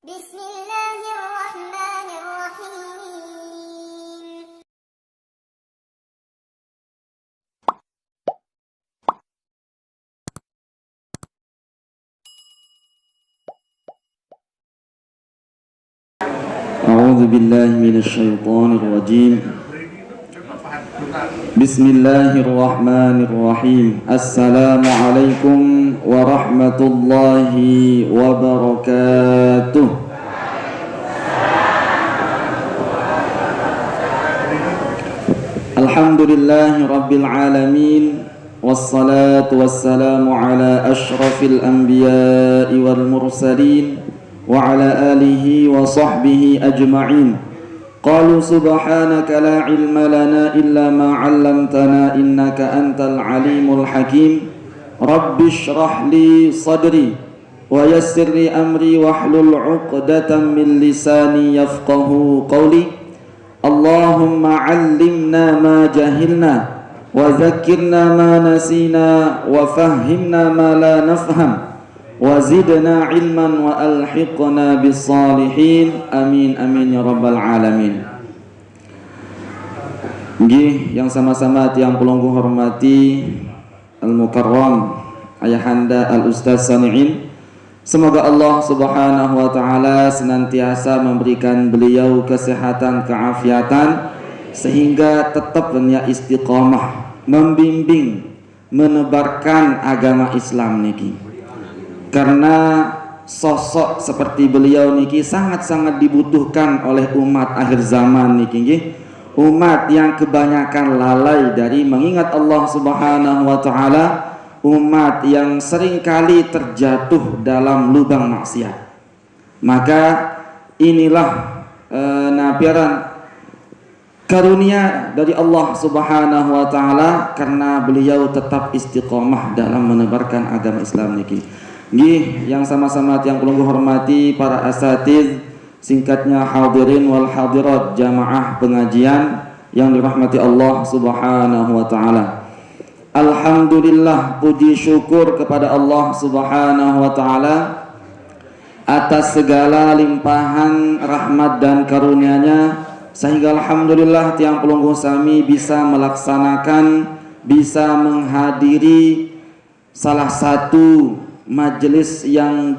Bismillahirrahmanirrahim. A'udzu billahi minasy syaithanir rajim. Bismillahirrahmanirrahim. Assalamualaikum warahmatullahi wabarakatuh. Alhamdulillahi rabbil alamin. Wassalatu wassalamu ala asyrafil anbiya'i wal mursalin wa ala alihi wa sahbihi ajma'in. Qalu subhanaka la ilma lana illa ma 'allamtana innaka antal alimul hakim. Rabbi shrah li sadri wa yassir li amri wahlul 'uqdatam min lisani yafqahu qawli. Allahumma 'allimna ma jahilna wa dhakkirna ma nasina wa fahhimna ma la nafham wa zidna ilman wa alhiqna bis salihin. Amin amin ya rabbal alamin. Nggih, yang sama-sama tiang pelunggu hormati al-mukarram ayahanda al-ustaz Sani'in, semoga Allah subhanahu wa ta'ala senantiasa memberikan beliau kesehatan, keafiatan, sehingga tetap istiqamah membimbing menebarkan agama Islam niki. Karena sosok seperti beliau niki sangat-sangat dibutuhkan oleh umat akhir zaman niki nggih. Umat yang kebanyakan lalai dari mengingat Allah Subhanahu wa taala, umat yang seringkali terjatuh dalam lubang maksiat. Maka inilah nabiran karunia dari Allah Subhanahu wa taala karena beliau tetap istiqomah dalam menebarkan agama Islam niki. Nggih, yang sama-sama yang perlu hormati para asatiz, singkatnya hadirin wal hadirat jamaah pengajian yang dirahmati Allah Subhanahu wa taala. Alhamdulillah, puji syukur kepada Allah Subhanahu wa taala atas segala limpahan rahmat dan karunia-Nya, sehingga alhamdulillah tiang pelungguh sami bisa melaksanakan, bisa menghadiri salah satu majelis yang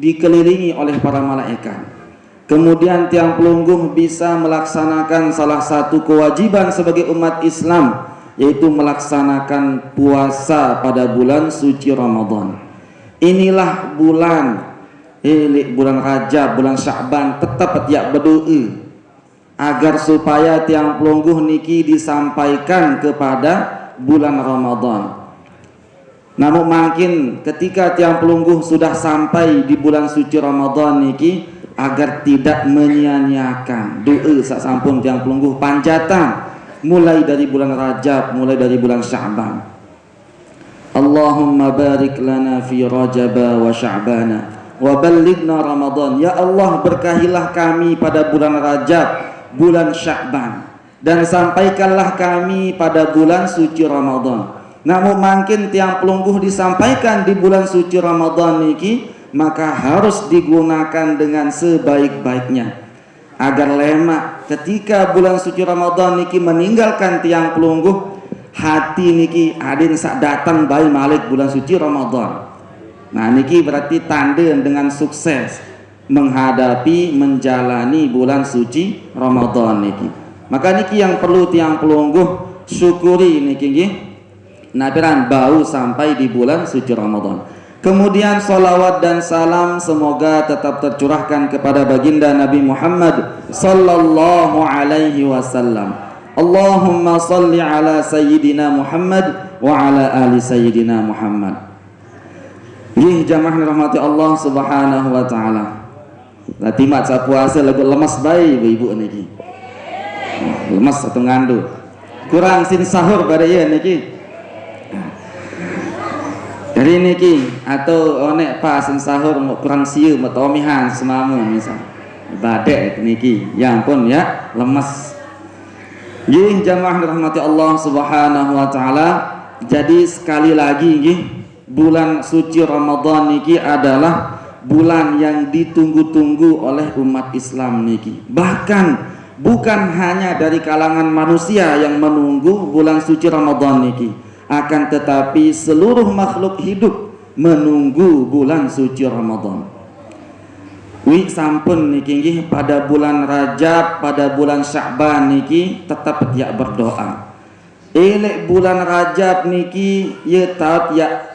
dikelilingi oleh para malaikat. Kemudian tiang pelungguh bisa melaksanakan salah satu kewajiban sebagai umat Islam, yaitu melaksanakan puasa pada bulan suci Ramadan. Inilah bulan Rajab, bulan Sya'ban, tetap tiap berdoa agar supaya tiang pelungguh niki disampaikan kepada bulan Ramadan. Namun makin ketika tiang pelungguh sudah sampai di bulan suci Ramadan niki, agar tidak menyia-nyiakan doa sak sampun tiang pelungguh panjatan mulai dari bulan Rajab, mulai dari bulan Sya'ban. Allahumma barik lana fi Rajab wa Sya'bana wa ballighna Ramadan. Ya Allah, berkahilah kami pada bulan Rajab, bulan Sya'ban, dan sampaikanlah kami pada bulan suci Ramadan. Namun makin tiang pelungguh disampaikan di bulan suci Ramadan niki, maka harus digunakan dengan sebaik-baiknya agar lemak ketika bulan suci Ramadan niki meninggalkan tiang pelungguh, hati niki adin sak datang bayi malik bulan suci Ramadan. Nah niki berarti tanda dengan sukses menghadapi menjalani bulan suci Ramadan niki. Maka niki yang perlu tiang pelungguh syukuri niki nggih. Nabiran bau sampai di bulan suci Ramadan. Kemudian salawat dan salam semoga tetap tercurahkan kepada baginda Nabi Muhammad sallallahu alaihi wasallam. Allahumma salli ala sayyidina Muhammad wa ala ali sayyidina Muhammad. Nggih jamaah rahmati Allah Subhanahu wa taala. Lah timat sa puasa lagu lemas bae ibu niki. Lemas atau ngandu. Kurang sin sahur pada ya niki. Jadi niki atau onek pas sahur mau kurang siu mau tomihan semamu misal badek niki ya ampun ya lemes. Nggih jamaah rahmati Allah Subhanahu wa taala. Jadi sekali lagi nggih, bulan suci Ramadan niki adalah bulan yang ditunggu-tunggu oleh umat Islam niki. Bahkan bukan hanya dari kalangan manusia yang menunggu bulan suci Ramadan niki, akan tetapi seluruh makhluk hidup menunggu bulan suci Ramadan. Wi sampun niki nggih pada bulan Rajab, pada bulan Sya'ban niki tetap ya berdoa. Elek bulan Rajab niki ya taat ya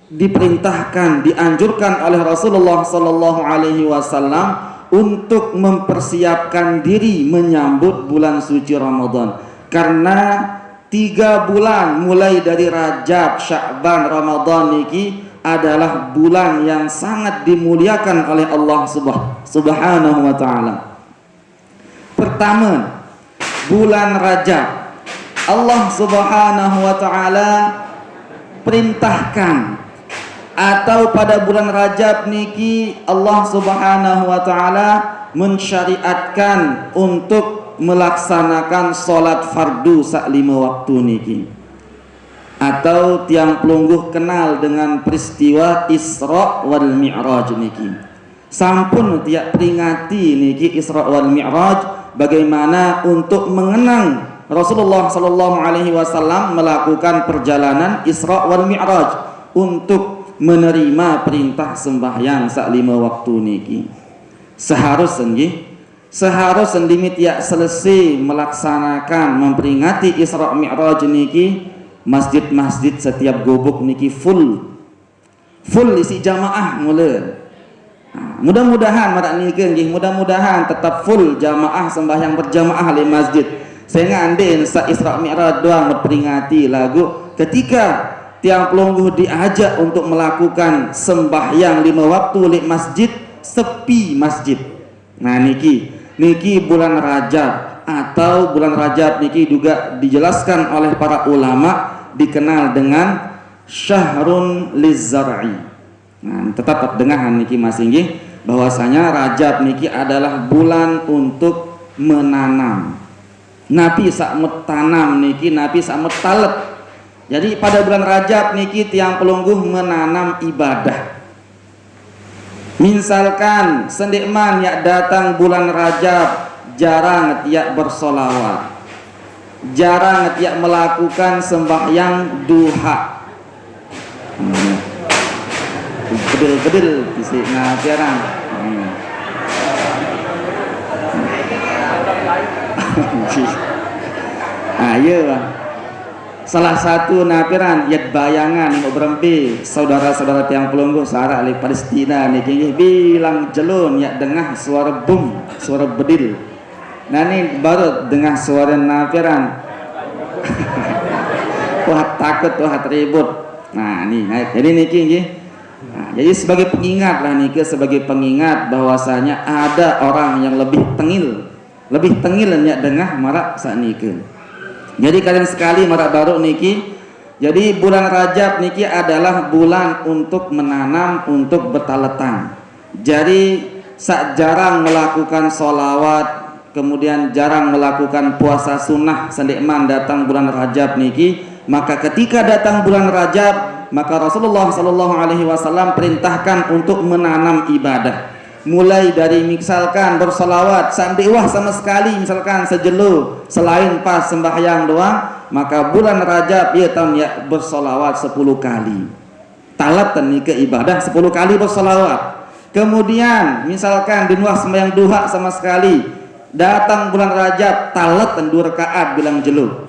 diperintahkan, dianjurkan oleh Rasulullah sallallahu alaihi wasallam untuk mempersiapkan diri menyambut bulan suci Ramadan. Karena 3 bulan mulai dari Rajab, Sya'ban, Ramadan niki adalah bulan yang sangat dimuliakan oleh Allah Subhanahu wa taala. Pertama, bulan Rajab. Allah Subhanahu wa taala perintahkan, atau pada bulan Rajab niki Allah Subhanahu wa taala mensyariatkan untuk melaksanakan salat fardu sak 5 waktu niki. Atau tiang pelungguh kenal dengan peristiwa Isra wal Mi'raj niki. Sampun tiap peringati niki Isra wal Mi'raj, bagaimana untuk mengenang Rasulullah sallallahu alaihi wasallam melakukan perjalanan Isra wal Mi'raj untuk menerima perintah sembahyang sak 5 waktu niki. Seharusnya limit ya selesai melaksanakan memperingati Isra Mi'raj niki, masjid-masjid setiap gubuk niki full isi jamaah mula. Mudah-mudahan marak niki nggih, mudah-mudahan tetap full jamaah sembahyang berjamaah di masjid. Saya ngandin sa Isra Mi'raj doang memperingati lagu ketika tiang pelungguh diajak untuk melakukan sembahyang 5 waktu di masjid, sepi masjid. Nah niki bulan Rajab, atau bulan Rajab niki juga dijelaskan oleh para ulama dikenal dengan syahrun lizzar'i. Nah, tetap dengar niki masing nggih bahwasanya Rajab niki adalah bulan untuk menanam. Nabi sak tanam niki, Nabi sak talet. Jadi pada bulan Rajab niki tiang pelungguh menanam ibadah. Misalkan sendikman ya datang bulan Rajab jarang ya bersolawat, jarang ya melakukan sembahyang duha. Bedil bisik ngajaran. Ayo. Salah satu napiran yat bayangan mau berempi saudara-saudara tiang pelungguh sarak di Palestina niki bilang jelun ya dengar suara bum, suara bedil. Nah ini baru dengar suara napiran. Wah takut, wah ribut. Nah nih, jadi niki nggih. Nah, jadi sebagai pengingat lah niki, sebagai pengingat bahwasanya ada orang yang lebih tengil ya dengar marak sak niki. Jadi kalian sekali marak baru niki, jadi bulan Rajab niki adalah bulan untuk menanam, untuk betaletan. Jadi sak jarang melakukan sholawat, kemudian jarang melakukan puasa sunnah sendikman datang bulan Rajab niki, maka ketika datang bulan Rajab maka Rasulullah Shallallahu Alaihi Wasallam perintahkan untuk menanam ibadah. Mulai dari misalkan bersolawat sampai wah sama sekali misalkan sejelo selain pas sembahyang doang, maka bulan Rajab ya tahun ya bersolawat 10 kali. Talat dan ke ibadah 10 kali bersolawat. Kemudian misalkan di luar sembahyang duha sama sekali, datang bulan Rajab talat dan 2 rakaat bilang jelo.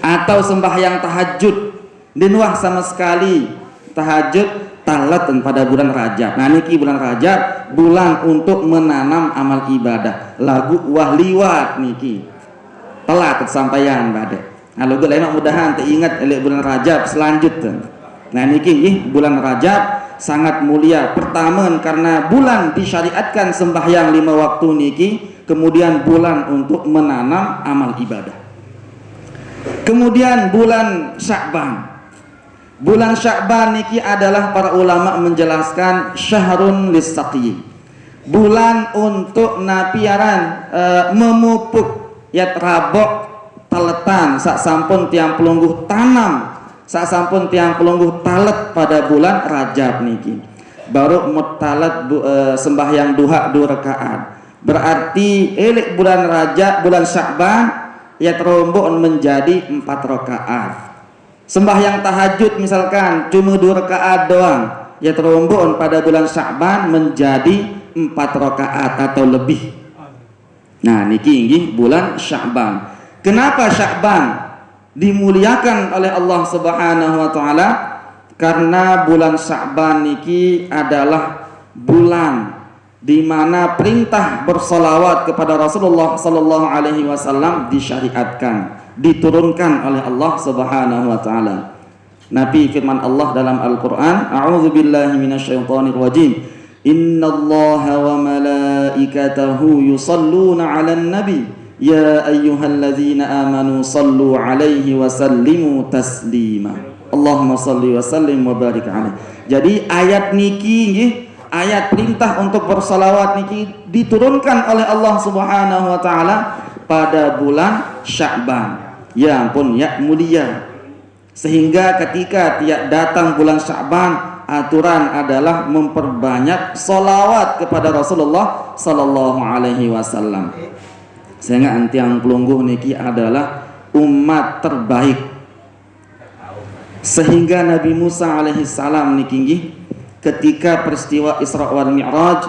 Atau sembahyang tahajud di luar sama sekali tahajud talat pada bulan Rajab. Nah niki bulan Rajab bulan untuk menanam amal ibadah. Lagu wahliwat niki telat kesampaian badai. Nah lagu lain mudahan teringat oleh bulan Rajab selanjutnya. Nah niki bulan Rajab sangat mulia. Pertama karena bulan disyariatkan sembahyang 5 waktu niki, kemudian bulan untuk menanam amal ibadah. Kemudian bulan Sya'ban. Bulan Sya'ban niki adalah para ulama menjelaskan syahrun lis-saqi. Bulan untuk napiaran memupuk ya rabok taletan sak sampun tiang pelungguh tanam, sak sampun tiang pelungguh talet pada bulan Rajab niki. baru mutalat sembahyang duha 2 rakaat. Berarti elek bulan Rajab, bulan Sya'ban ya terombok menjadi 4 rakaat. Sembahyang tahajud misalkan cuma 2 rakaat doang, ya terombok pada bulan Sya'ban menjadi 4 rakaat atau lebih. Nah niki inggih bulan Sya'ban. Kenapa Sya'ban dimuliakan oleh Allah Subhanahu wa taala? Karena bulan Sya'ban niki adalah bulan di mana perintah bersolawat kepada Rasulullah sallallahu alaihi wasallam disyariatkan, diturunkan oleh Allah Subhanahu wa taala. Nabi firman Allah dalam Al-Qur'an, a'udzubillahi minasyaitonir rajim. Innallaha wa malaikatahu yusalluna 'alan nabi ya ayyuhalladzina amanu sallu 'alaihi wa sallimu taslima. Allahumma salli wa sallim wa barik alaihi. Jadi ayat niki nggih, ayat perintah untuk bersalawat niki diturunkan oleh Allah Subhanahu wa taala pada bulan Sya'ban. Ya ampun, ya mulia. Sehingga ketika tiap datang bulan Sya'ban, aturan adalah memperbanyak salawat kepada Rasulullah sallallahu alaihi wasallam. Sehingga antiang pelungguh niki adalah umat terbaik. Sehingga Nabi Musa alaihissalam niki ketika peristiwa Isra wal Mi'raj,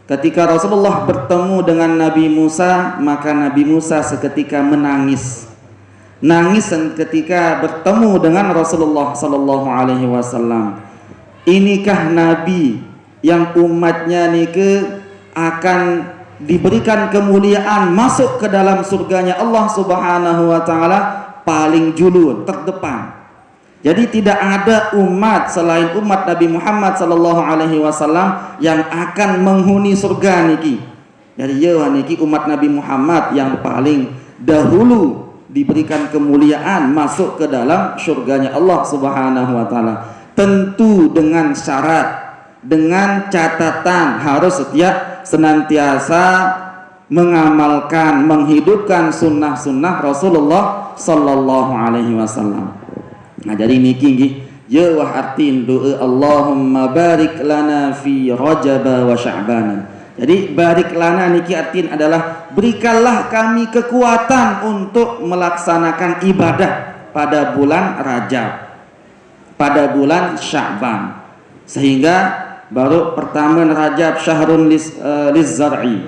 ketika Rasulullah bertemu dengan Nabi Musa, maka Nabi Musa seketika menangis. Nangis ketika bertemu dengan Rasulullah sallallahu alaihi wasallam. Inikah Nabi yang umatnya niki akan diberikan kemuliaan masuk ke dalam surganya Allah Subhanahu wa taala paling julun, terdepan. Jadi tidak ada umat selain umat Nabi Muhammad sallallahu alaihi wasallam yang akan menghuni surga niki. Jadi ya niki umat Nabi Muhammad yang paling dahulu diberikan kemuliaan masuk ke dalam surganya Allah Subhanahu wa taala. Tentu dengan syarat, dengan catatan harus senantiasa mengamalkan, menghidupkan sunnah-sunnah Rasulullah sallallahu alaihi wasallam. Nah jadi niki nggih ya wah artin doa Allahumma barik lana fi Rajab wa Sya'ban. Jadi barik lana niki artin adalah berikanlah kami kekuatan untuk melaksanakan ibadah pada bulan Rajab, pada bulan Sya'ban. Sehingga baru pertama Rajab syahrun lizzar'i,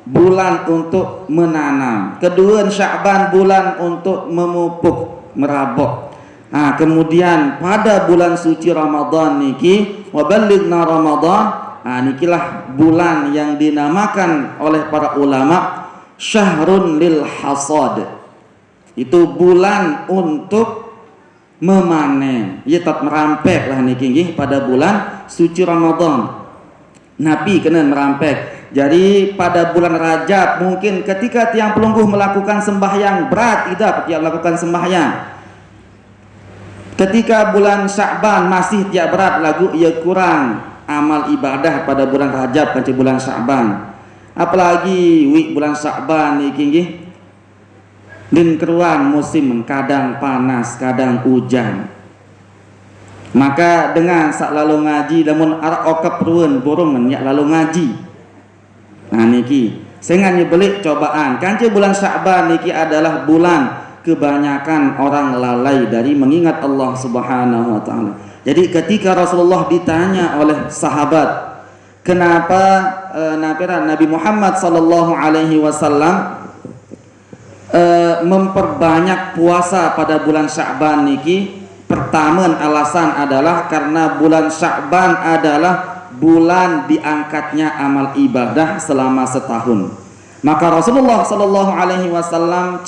bulan untuk menanam. Kedua Sya'ban bulan untuk memupuk, merabok. Nah, kemudian pada bulan suci Ramadan niki waballighna Ramadan. Nah, nikilah bulan yang dinamakan oleh para ulama syahrun lil hasad. Itu bulan untuk memanen. Ya tak merampek lah niki nggih pada bulan suci Ramadan. Nabi kena merampek. Jadi pada bulan Rajab mungkin ketika tiang pelungguh melakukan sembahyang berat, tidak tiang melakukan sembahyang. Ketika bulan Sya'ban masih tiap berat lagu ia kurang amal ibadah pada bulan Rajab kan bulan Sya'ban. Apalagi bulan Sya'ban niki nggih din keruan musim kadang panas, kadang hujan. Maka dengan sak lalu ngaji lamun arek okep ruwen burung yak lalu ngaji. Nah niki sehingga nyebelik cobaan. Kanca bulan Sya'ban niki adalah bulan kebanyakan orang lalai dari mengingat Allah Subhanahu wa taala. Jadi ketika Rasulullah ditanya oleh sahabat, kenapa Nabi Muhammad sallallahu alaihi wasallam memperbanyak puasa pada bulan Sya'ban niki, pertama alasan adalah karena bulan Sya'ban adalah bulan diangkatnya amal ibadah selama setahun. Maka Rasulullah sallallahu alaihi wasallam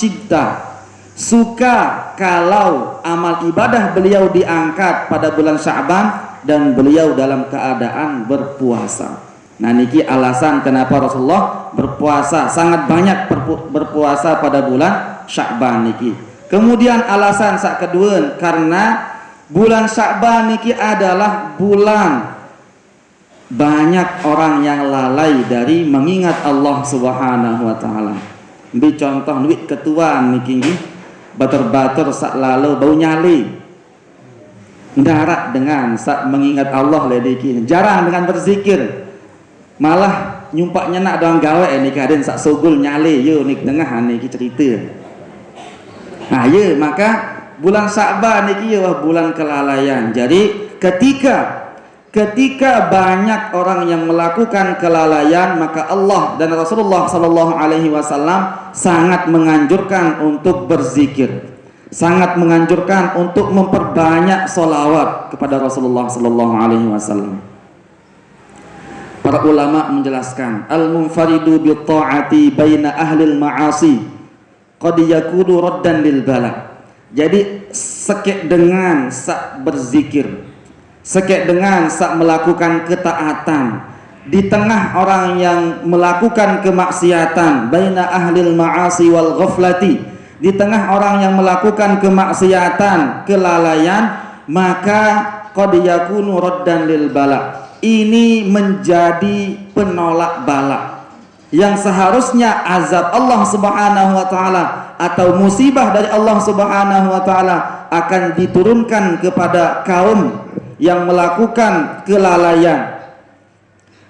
suka kalau amal ibadah beliau diangkat pada bulan Sya'ban dan beliau dalam keadaan berpuasa. Nah niki alasan kenapa Rasulullah berpuasa, sangat banyak berpuasa pada bulan Sya'ban niki. Kemudian alasan sak kedua karena bulan Sya'ban niki adalah bulan banyak orang yang lalai dari mengingat Allah Subhanahu wa taala. Ambil contoh duit ketua niki nggih batur-batur sak lalu bau nyali. Darat dengan mengingat Allah lediki, jarang dengan berzikir, malah nyumpaknya nak doang gawe ni kaden sak sogul nyale yo ni tengah ni cerita. Nah ya, maka bulan Sya'ban ni ya bulan kelalaian. Jadi ketika banyak orang yang melakukan kelalaian, maka Allah dan Rasulullah sallallahu alaihi wasallam sangat menganjurkan untuk berzikir. Sangat menganjurkan untuk memperbanyak solawat kepada Rasulullah sallallahu alaihi wasallam. Para ulama menjelaskan, al-munfaridu bi ta'ati baina ahlil ma'asi qad yakunu raddan lil bala. Jadi sekek dengan sak berzikir, sekek dengan sak melakukan ketaatan di tengah orang yang melakukan kemaksiatan, baina ahlil ma'asi wal ghaflati, di tengah orang yang melakukan kemaksiatan, kelalaian, maka qad yakunu raddan lil bala. Ini menjadi penolak bala. Yang seharusnya azab Allah Subhanahu wa taala atau musibah dari Allah Subhanahu wa taala akan diturunkan kepada kaum yang melakukan kelalaian,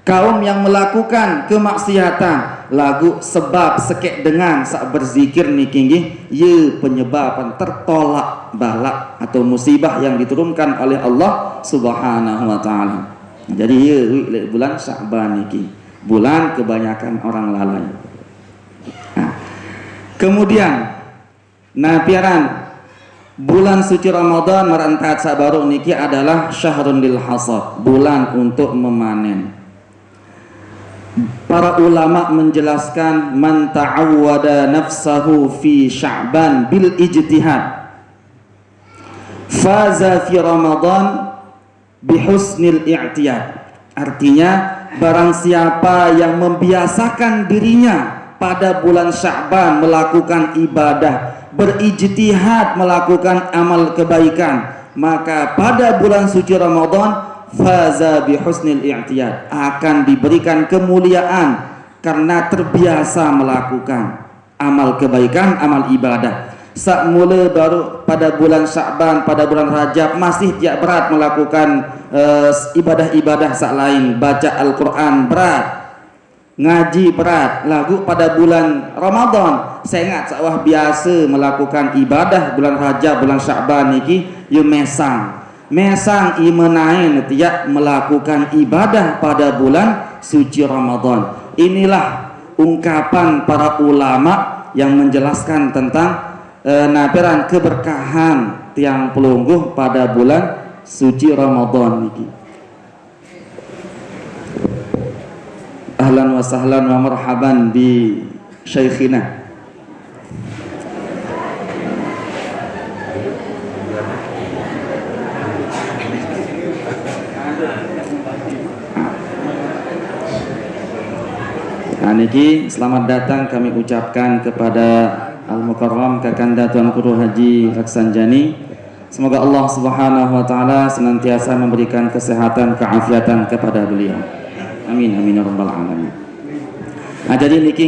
kaum yang melakukan kemaksiatan, lagu sebab sekek dengan sak berzikir ni kinggi ye penyebaban tertolak balak atau musibah yang diturunkan oleh Allah Subhanahu wa taala. Jadi ye bulan Sya'ban niki bulan kebanyakan orang lalai. Nah, kemudian piaran bulan suci Ramadan merentat sabaru niki adalah syahrun lil hasad, bulan untuk memanen. Para ulama menjelaskan man ta'awwada nafsahu fi Sya'ban bil ijtihad faza fi Ramadan bihusnil i'tiyad. Artinya barang siapa yang membiasakan dirinya pada bulan Sya'ban melakukan ibadah, berijtihad melakukan amal kebaikan, maka pada bulan suci Ramadan faza bihusnil i'tiyad, akan diberikan kemuliaan karena terbiasa melakukan amal kebaikan, amal ibadah. Sak mula baru pada bulan Sya'ban, pada bulan Rajab masih tidak berat melakukan ibadah-ibadah sak lain, baca Al-Quran berat, ngaji berat. Lagu pada bulan Ramadan saya ingat sawah biasa melakukan ibadah bulan Rajab, bulan Sya'ban niki yo mesang imenain tiap melakukan ibadah pada bulan suci Ramadan. Inilah ungkapan para ulama yang menjelaskan tentang nabiran keberkahan tiang pelungguh pada bulan suci Ramadan niki. Ahlan wa sahlan wa marhaban bi syekhina. Niki selamat datang kami ucapkan kepada Al-Mukarram Kakanda Tuan Guru Haji Raksanjani. Semoga Allah Subhanahu wa taala senantiasa memberikan kesehatan, keafiatan kepada beliau. Amin amin ya rabbal alamin. Nah, jadi niki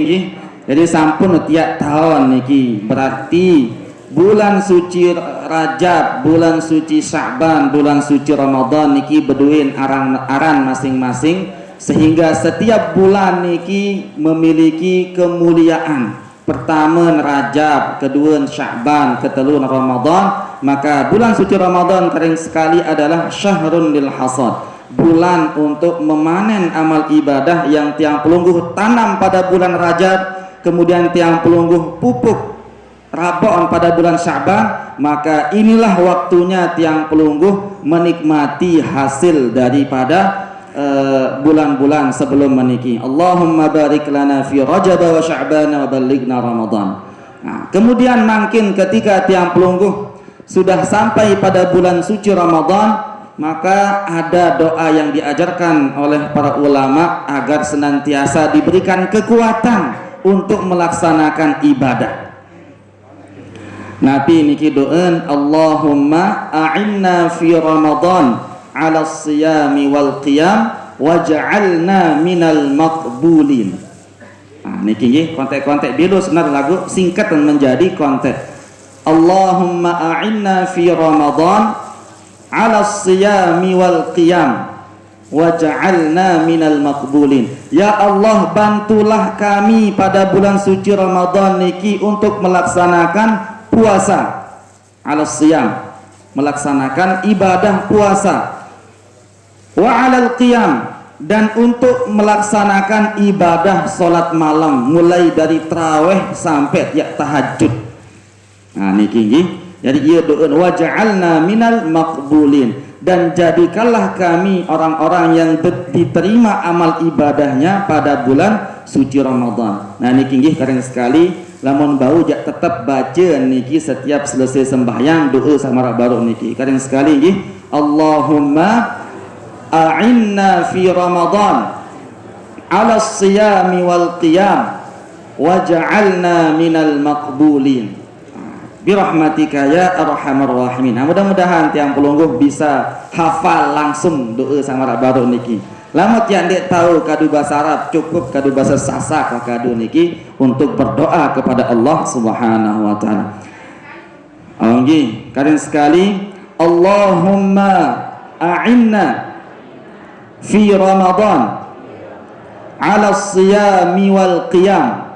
jadi sampun tiap tahun niki berarti bulan suci Rajab, bulan suci Sya'ban, bulan suci Ramadan niki beduin aran masing-masing, sehingga setiap bulan niki memiliki kemuliaan. Pertama Rajab, kedua Sya'ban, ketelun Ramadan. Maka bulan suci Ramadan kering sekali adalah syahrun lil hasad, bulan untuk memanen amal ibadah yang tiang pelungguh tanam pada bulan Rajab, kemudian tiang pelungguh pupuk rabon pada bulan Sya'ban. Maka inilah waktunya tiang pelungguh menikmati hasil daripada bulan-bulan sebelum meniki. Allahumma barik lana fi Rajab wa Sya'ban wa ballighna Ramadan. Nah, kemudian makin ketika tiang pelungguh sudah sampai pada bulan suci Ramadan, maka ada doa yang diajarkan oleh para ulama agar senantiasa diberikan kekuatan untuk melaksanakan ibadah. Nabi niki doan, Allahumma a'inna fi Ramadan ala siyami wal qiyam waj'alna minal maqbulin. Nah niki nggih kontek-kontek dulu sebenarnya lagu singkat dan menjadi kontek. Allahumma a'inna fi Ramadan 'ala siyami wal qiyam waj'alna minal maqbulin. Ya Allah, bantulah kami pada bulan suci Ramadan niki untuk melaksanakan puasa, 'ala siyam, melaksanakan ibadah puasa, wa 'alal qiyam, dan untuk melaksanakan ibadah salat malam mulai dari tarawih sampai ya tahajud. Nah niki nggih. Jadi ieu doa waj'alna minal maqbulin, dan jadikanlah kami orang-orang yang diterima amal ibadahnya pada bulan suci Ramadan. Nah niki nggih keren sekali, lamun bau jak tetap baca niki setiap selesai sembahyang doa samara baru niki keren sekali nggih. Allahumma a'inna fi Ramadan 'ala siyami wal qiyam waj'alna minal maqbulin birahmatika ya arhamar rahimin. Nah, mudah-mudahan tiang pelungguh bisa hafal langsung doa samara baru niki. Lamun tiang dek tahu kadu bahasa Arab, cukup kadu bahasa Sasak kadu niki untuk berdoa kepada Allah Subhanahu wa taala. Nggih, keren sekali. Allahumma a'inna fi Ramadan 'ala siyami wal qiyam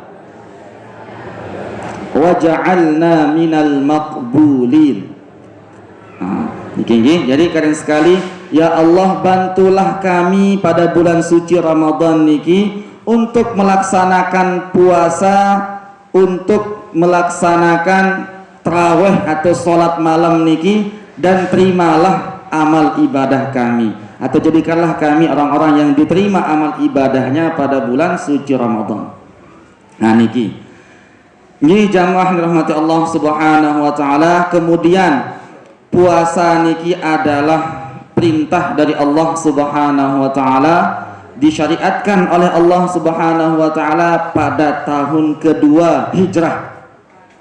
waj'alna minal maqbulin. Jadi keren sekali. Ya Allah, bantulah kami pada bulan suci Ramadan niki untuk melaksanakan puasa, untuk melaksanakan tarawih atau sholat malam niki, dan terimalah amal ibadah kami, atau jadikanlah kami orang-orang yang diterima amal ibadahnya pada bulan suci Ramadan. Nah niki ini jamaah dirahmati Allah Subhanahu wa taala. Kemudian puasa niki adalah perintah dari Allah Subhanahu wa taala, disyariatkan oleh Allah Subhanahu wa taala pada tahun kedua hijrah.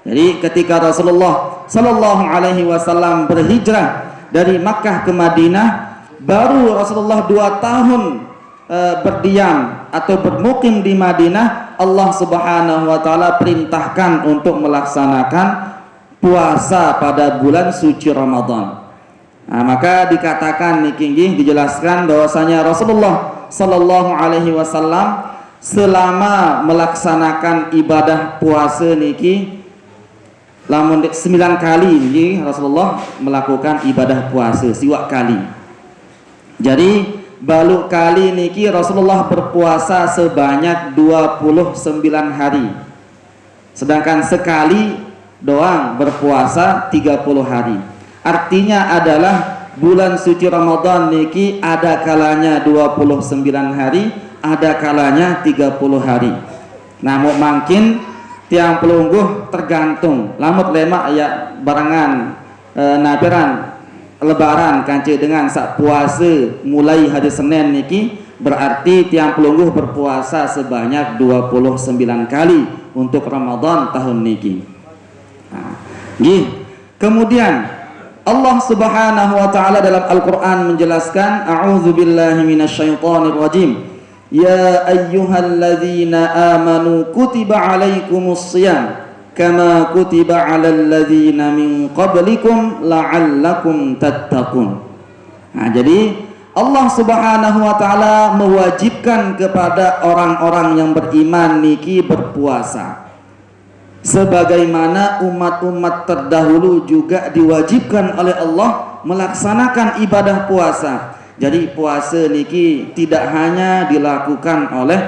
Jadi ketika Rasulullah sallallahu alaihi wasallam berhijrah dari Makkah ke Madinah, baru Rasulullah 2 tahun berdiam atau bermukim di Madinah, Allah Subhanahu wa taala perintahkan untuk melaksanakan puasa pada bulan suci Ramadan. Nah, maka dikatakan niki nggih, dijelaskan bahwasanya Rasulullah sallallahu alaihi wasallam selama melaksanakan ibadah puasa niki lamun 9 kali nggih Rasulullah melakukan ibadah puasa siwak kali. Jadi balu kali niki Rasulullah berpuasa sebanyak 29 hari. Sedangkan sekali doang berpuasa 30 hari. Artinya adalah bulan suci Ramadan niki ada kalanya 29 hari, ada kalanya 30 hari. Namun makin tiang pelungguh tergantung. Lamut lemak ya barangan naberan lebaran kance dengan sak puasa mulai hari Senin niki, berarti tiang pelungguh berpuasa sebanyak 29 kali untuk Ramadan tahun niki. Nah, kemudian Allah Subhanahu wa taala dalam Al-Qur'an menjelaskan, a'udzubillahi minasyaitonir rajim. Ya ayyuhalladzina amanu kutiba alaikumus shiyam kama kutiba 'alal ladzina min qablikum la'allakum tattaqun. Nah, jadi Allah Subhanahu wa taala mewajibkan kepada orang-orang yang beriman niki berpuasa. Sebagaimana umat-umat terdahulu juga diwajibkan oleh Allah melaksanakan ibadah puasa. Jadi puasa niki tidak hanya dilakukan oleh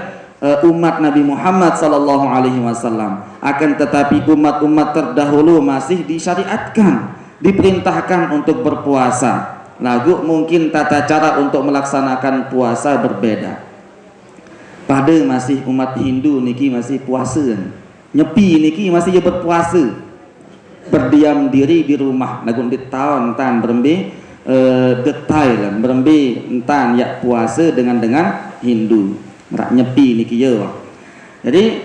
umat Nabi Muhammad sallallahu alaihi wasallam, akan tetapi umat-umat terdahulu masih disyariatkan, diperintahkan untuk berpuasa. Lagu mungkin tata cara untuk melaksanakan puasa berbeda. Pada masih umat Hindu niki masih puasa, nyepi niki masih berpuasa, berdiam diri di rumah. Lagu di tahun tan berembe detail berembe entan ya puasa dengan Hindu merak nyepi niki ya. Jadi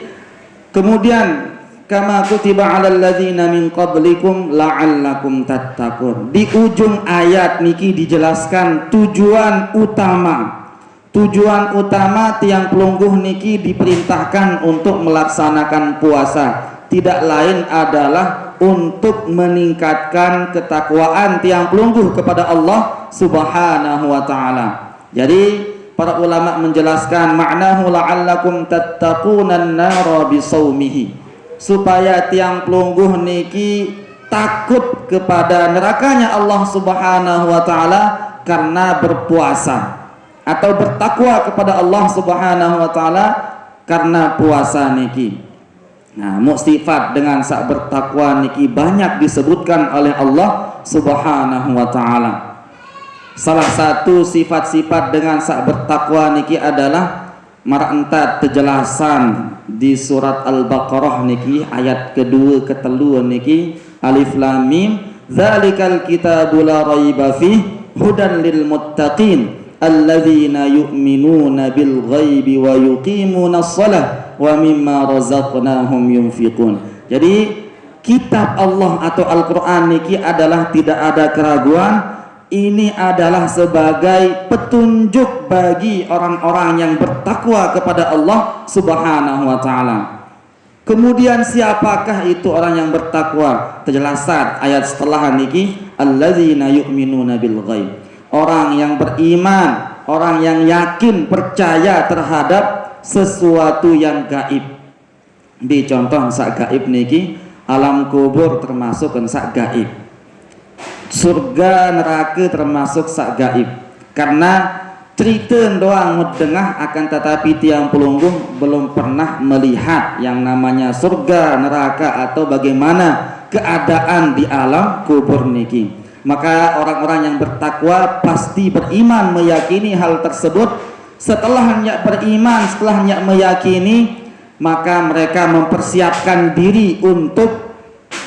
kemudian kama kutiba 'alal ladzina min qablikum la'allakum tattaqun. Di ujung ayat niki dijelaskan tujuan utama tiang pelungguh niki diperintahkan untuk melaksanakan puasa tidak lain adalah untuk meningkatkan ketakwaan tiang pelungguh kepada Allah Subhanahu wa taala. Jadi para ulama menjelaskan maknahu la'allakum tattaqunan nara bisaumihi, supaya tiang pelungguh niki takut kepada nerakanya Allah Subhanahu wa taala karena berpuasa, atau bertakwa kepada Allah Subhanahu wa taala karena puasa niki. Nah, sifat dengan sak bertakwa niki banyak disebutkan oleh Allah Subhanahu wa taala. Salah satu sifat-sifat dengan sak bertakwa niki adalah marantat penjelasan di surat Al-Baqarah niki ayat kedua ketelu niki, alif lam mim dzalikal kitabu la raiba fih hudan lil muttaqin alladzina yu'minuna bil ghaibi wa yuqimuna shalah wa mimma razaqnahum yunfiqun. Jadi kitab Allah atau Al-Qur'an niki adalah tidak ada keraguan, ini adalah sebagai petunjuk bagi orang-orang yang bertakwa kepada Allah Subhanahu wa taala. Kemudian siapakah itu orang yang bertakwa? Penjelasan ayat setelah niki, alladzina yu'minuna bil ghaib. Orang yang beriman, orang yang yakin, percaya terhadap sesuatu yang gaib. Di contoh sak gaib niki, alam kubur termasuk sak gaib. Surga neraka termasuk sak gaib. Karena cerita doang mudengah, akan tetapi tiang pelungguh belum pernah melihat yang namanya surga, neraka, atau bagaimana keadaan di alam kubur niki. Maka orang-orang yang bertakwa pasti beriman, meyakini hal tersebut. Setelahnya beriman, setelahnya meyakini, maka mereka mempersiapkan diri untuk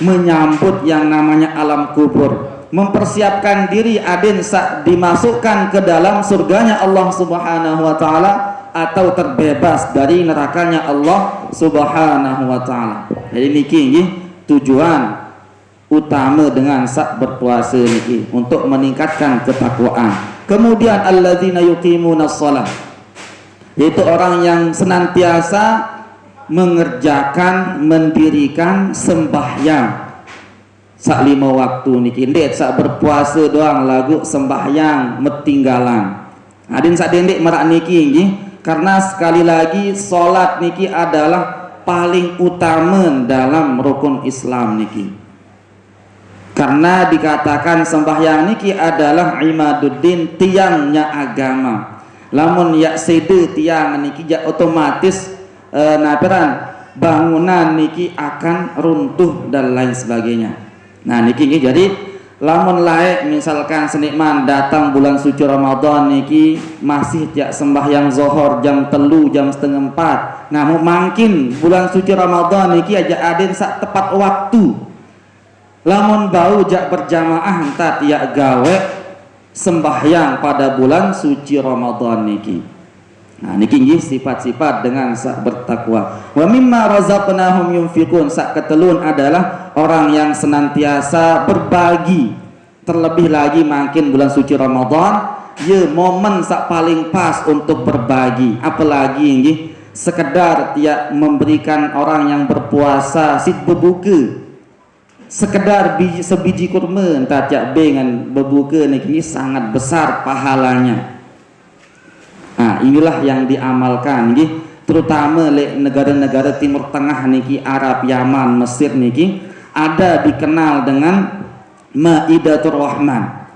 menyambut yang namanya alam kubur, mempersiapkan diri adin dimasukkan ke dalam surganya Allah Subhanahu wa taala atau terbebas dari nerakanya Allah Subhanahu wa taala. Jadi niki tujuan utama dengan sak berpuasa niki untuk meningkatkan ketakwaan. Kemudian alladzina yuqimuna shalah, yaitu orang yang senantiasa mengerjakan, mendirikan sembahyang sak 5 waktu niki. Ndek sak berpuasa doang lagu sembahyang metinggalan. Adin sak dendek merak niki nggih, karena sekali lagi salat niki adalah paling utama dalam rukun Islam niki. Karena dikatakan sembahyang niki adalah imaduddin, tiangnya agama. Lamun ya sede tiang niki ja otomatis naperan bangunan niki akan runtuh dan lain sebagainya. Nah niki jadi lamun laek misalkan senikman datang bulan suci Ramadan niki masih jak sembahyang zuhur jam 3 jam setengah 4. Nah mungkin bulan suci Ramadan niki aja adin sak tepat waktu. Lamun bau jak berjamaah entah tiak gawe sembahyang pada bulan suci Ramadan niki. Nah niki nggih sifat-sifat dengan sak bertakwa. Wa mimma razaqnahum yunfiqun, sak ketelun adalah orang yang senantiasa berbagi. Terlebih lagi makin bulan suci Ramadan, ya momen sak paling pas untuk berbagi. Apalagi nggih sekedar tiak memberikan orang yang berpuasa sit berbuka. Sekedar sebiji kurma entah tiak dengan berbuka niki sangat besar pahalanya. Nah, inilah yang diamalkan nggih, terutama le negara-negara Timur Tengah niki, Arab, Yaman, Mesir niki ada dikenal dengan Maidatur Rahman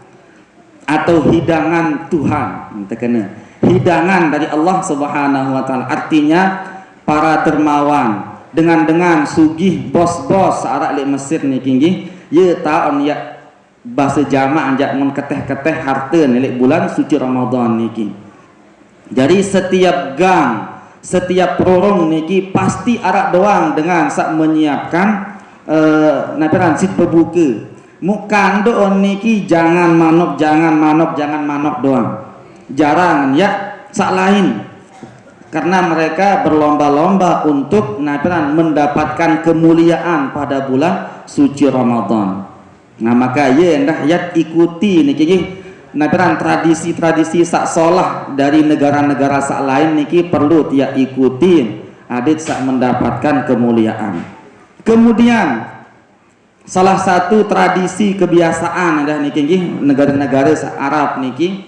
atau hidangan Tuhan, kena hidangan dari Allah Subhanahu wa taala. Artinya para dermawan dengan sugih bos-bos arak le Mesir niki nggih, ye taon ya bahasa jamaah jak mun keteh-keteh harta nilai bulan suci Ramadan niki. Jadi setiap gang, setiap prorong niki pasti arak doang dengan sak menyiapkan naperan sit berbuka. Mukan doon niki jangan manok doang. Jarang ya sak lain. Karena mereka berlomba-lomba untuk naperan mendapatkan kemuliaan pada bulan suci Ramadan. Nah maka ye ndah yat ikuti niki naperan tradisi-tradisi sak solah dari negara-negara sak lain niki perlu tiak ikutin adit sak mendapatkan kemuliaan. Kemudian salah satu tradisi kebiasaan dah niki nggih negara-negara Arab niki,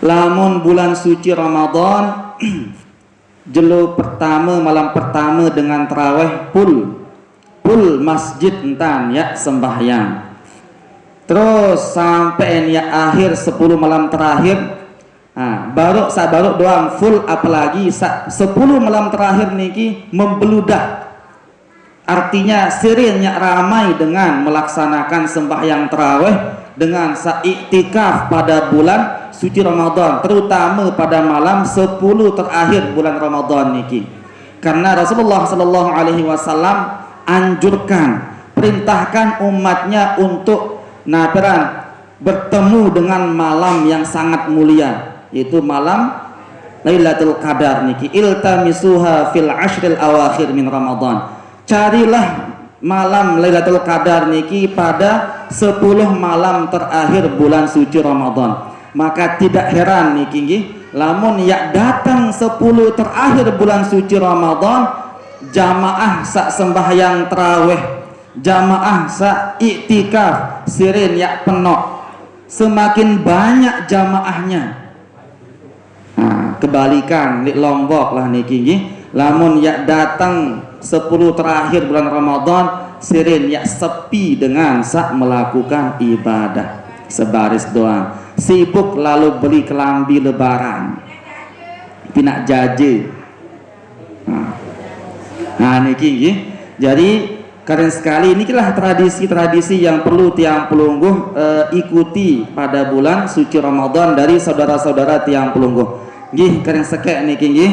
lamun bulan suci Ramadan jelo pertama malam pertama dengan tarawih full masjid entan ya sembahyang. Terus sampai ya akhir 10 malam terakhir, baru doang full, apalagi 10 malam terakhir niki membeludak. Artinya sirinnya ramai dengan melaksanakan sembahyang tarawih dengan iktikaf pada bulan suci Ramadan, terutama pada malam 10 terakhir bulan Ramadan niki. Karena Rasulullah sallallahu alaihi wasallam anjurkan, perintahkan umatnya untuk bertemu dengan malam yang sangat mulia, yaitu malam Lailatul Qadar niki. Iltamisuha fil ashril awakhir min Ramadan. Carilah malam Lailatul Qadar niki pada 10 malam terakhir bulan suci Ramadan. Maka tidak heran niki nggih, lamun ya datang 10 terakhir bulan suci Ramadan, jamaah sak sembahyang tarawih, jamaah sak iktikaf sirin ya penuh, semakin banyak jamaahnya. Kebalikan di Lombok lah niki nggih, lamun ya datang 10 terakhir bulan Ramadan sirin ya sepi dengan sak melakukan ibadah, sebaris doang, sibuk lalu beli kelambi lebaran, pinak jaje. Niki nggih. Jadi keren sekali, inilah tradisi-tradisi yang perlu tiang pelungguh ikuti pada bulan suci Ramadan dari saudara-saudara tiang pelungguh. Nggih, keren sekali niki nggih,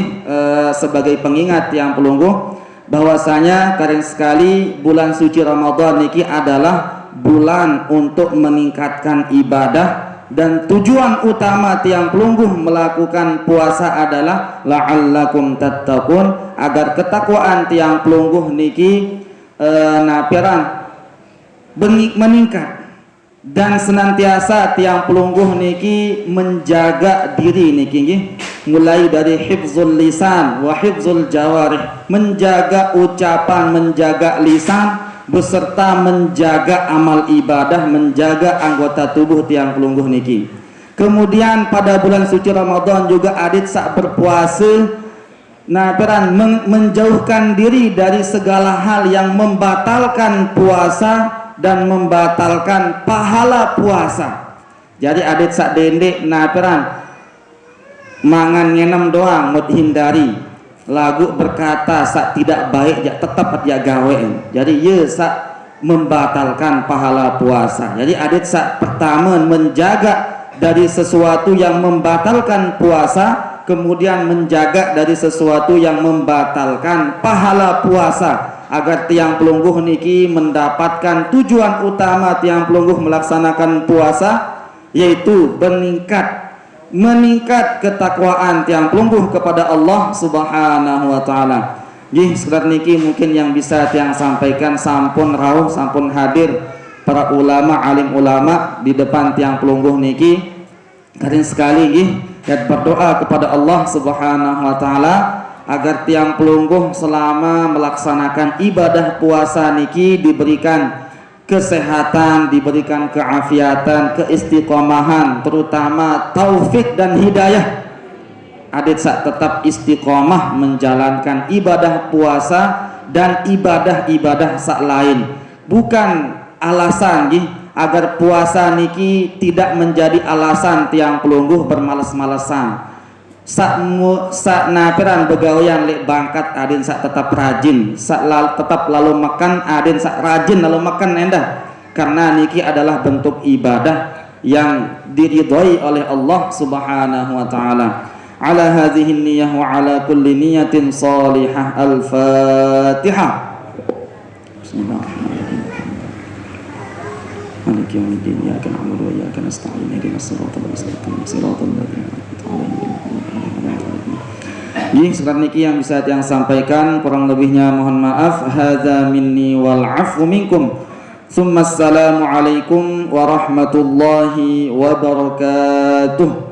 sebagai pengingat tiang pelungguh bahwasanya keren sekali bulan suci Ramadan niki adalah bulan untuk meningkatkan ibadah, dan tujuan utama tiang pelungguh melakukan puasa adalah la'allakum tattaqun, agar ketakwaan tiang pelungguh niki meningkat, dan senantiasa tiang pelungguh niki menjaga diri niki nggih, mulai dari hifzul lisan wa hifzul jawarih, menjaga ucapan, menjaga lisan beserta menjaga amal ibadah, menjaga anggota tubuh tiang pelungguh niki. Kemudian pada bulan suci Ramadan juga adit sak berpuasa menjauhkan diri dari segala hal yang membatalkan puasa dan membatalkan pahala puasa. Jadi adit sak dendek mangan ngenem doang mut hindari, lagu berkata sak tidak baik ya tetap ya gawe. Jadi ye sak membatalkan pahala puasa. Jadi adit sak pertama menjaga dari sesuatu yang membatalkan puasa, kemudian menjaga dari sesuatu yang membatalkan pahala puasa, agar tiang pelungguh niki mendapatkan tujuan utama tiang pelungguh melaksanakan puasa, yaitu meningkat ketakwaan tiang pelungguh kepada Allah Subhanahu wa taala. Nggih, sekedar niki mungkin yang bisa tiang sampaikan, sampun rawuh sampun hadir para ulama, alim ulama di depan tiang pelungguh niki. Keren sekali nggih, dan berdoa kepada Allah Subhanahu wa taala agar tiang pelungguh selama melaksanakan ibadah puasa niki diberikan kesehatan, diberikan keafiatan, keistiqomahan, terutama taufik dan hidayah. Adit sak tetap istiqomah menjalankan ibadah puasa dan ibadah-ibadah sak lain. Bukan alasan agar puasa niki tidak menjadi alasan tiang pelungguh bermalas-malasan. Sak naperan begawian lek bangkat adin sak tetap rajin, tetap lalu makan adin sak rajin lalu makan endah, karena niki adalah bentuk ibadah yang diridhoi oleh Allah Subhanahu wa taala. Ala hadhihi niyyah wa ala kulli niyatin salihah. Al-Fatihah. Bismillahirrahmanirrahim. Maliki yaumiddin, iyyaka na'budu wa iyyaka nasta'in, ihdinas siratal mustaqim, siratal ladzina an'amta 'alaihim. Sekarang niki yang bisa yang sampaikan, kurang lebihnya mohon maaf. Hadza minni wal 'afwu minkum. Assalamualaikum warahmatullahi wabarakatuh.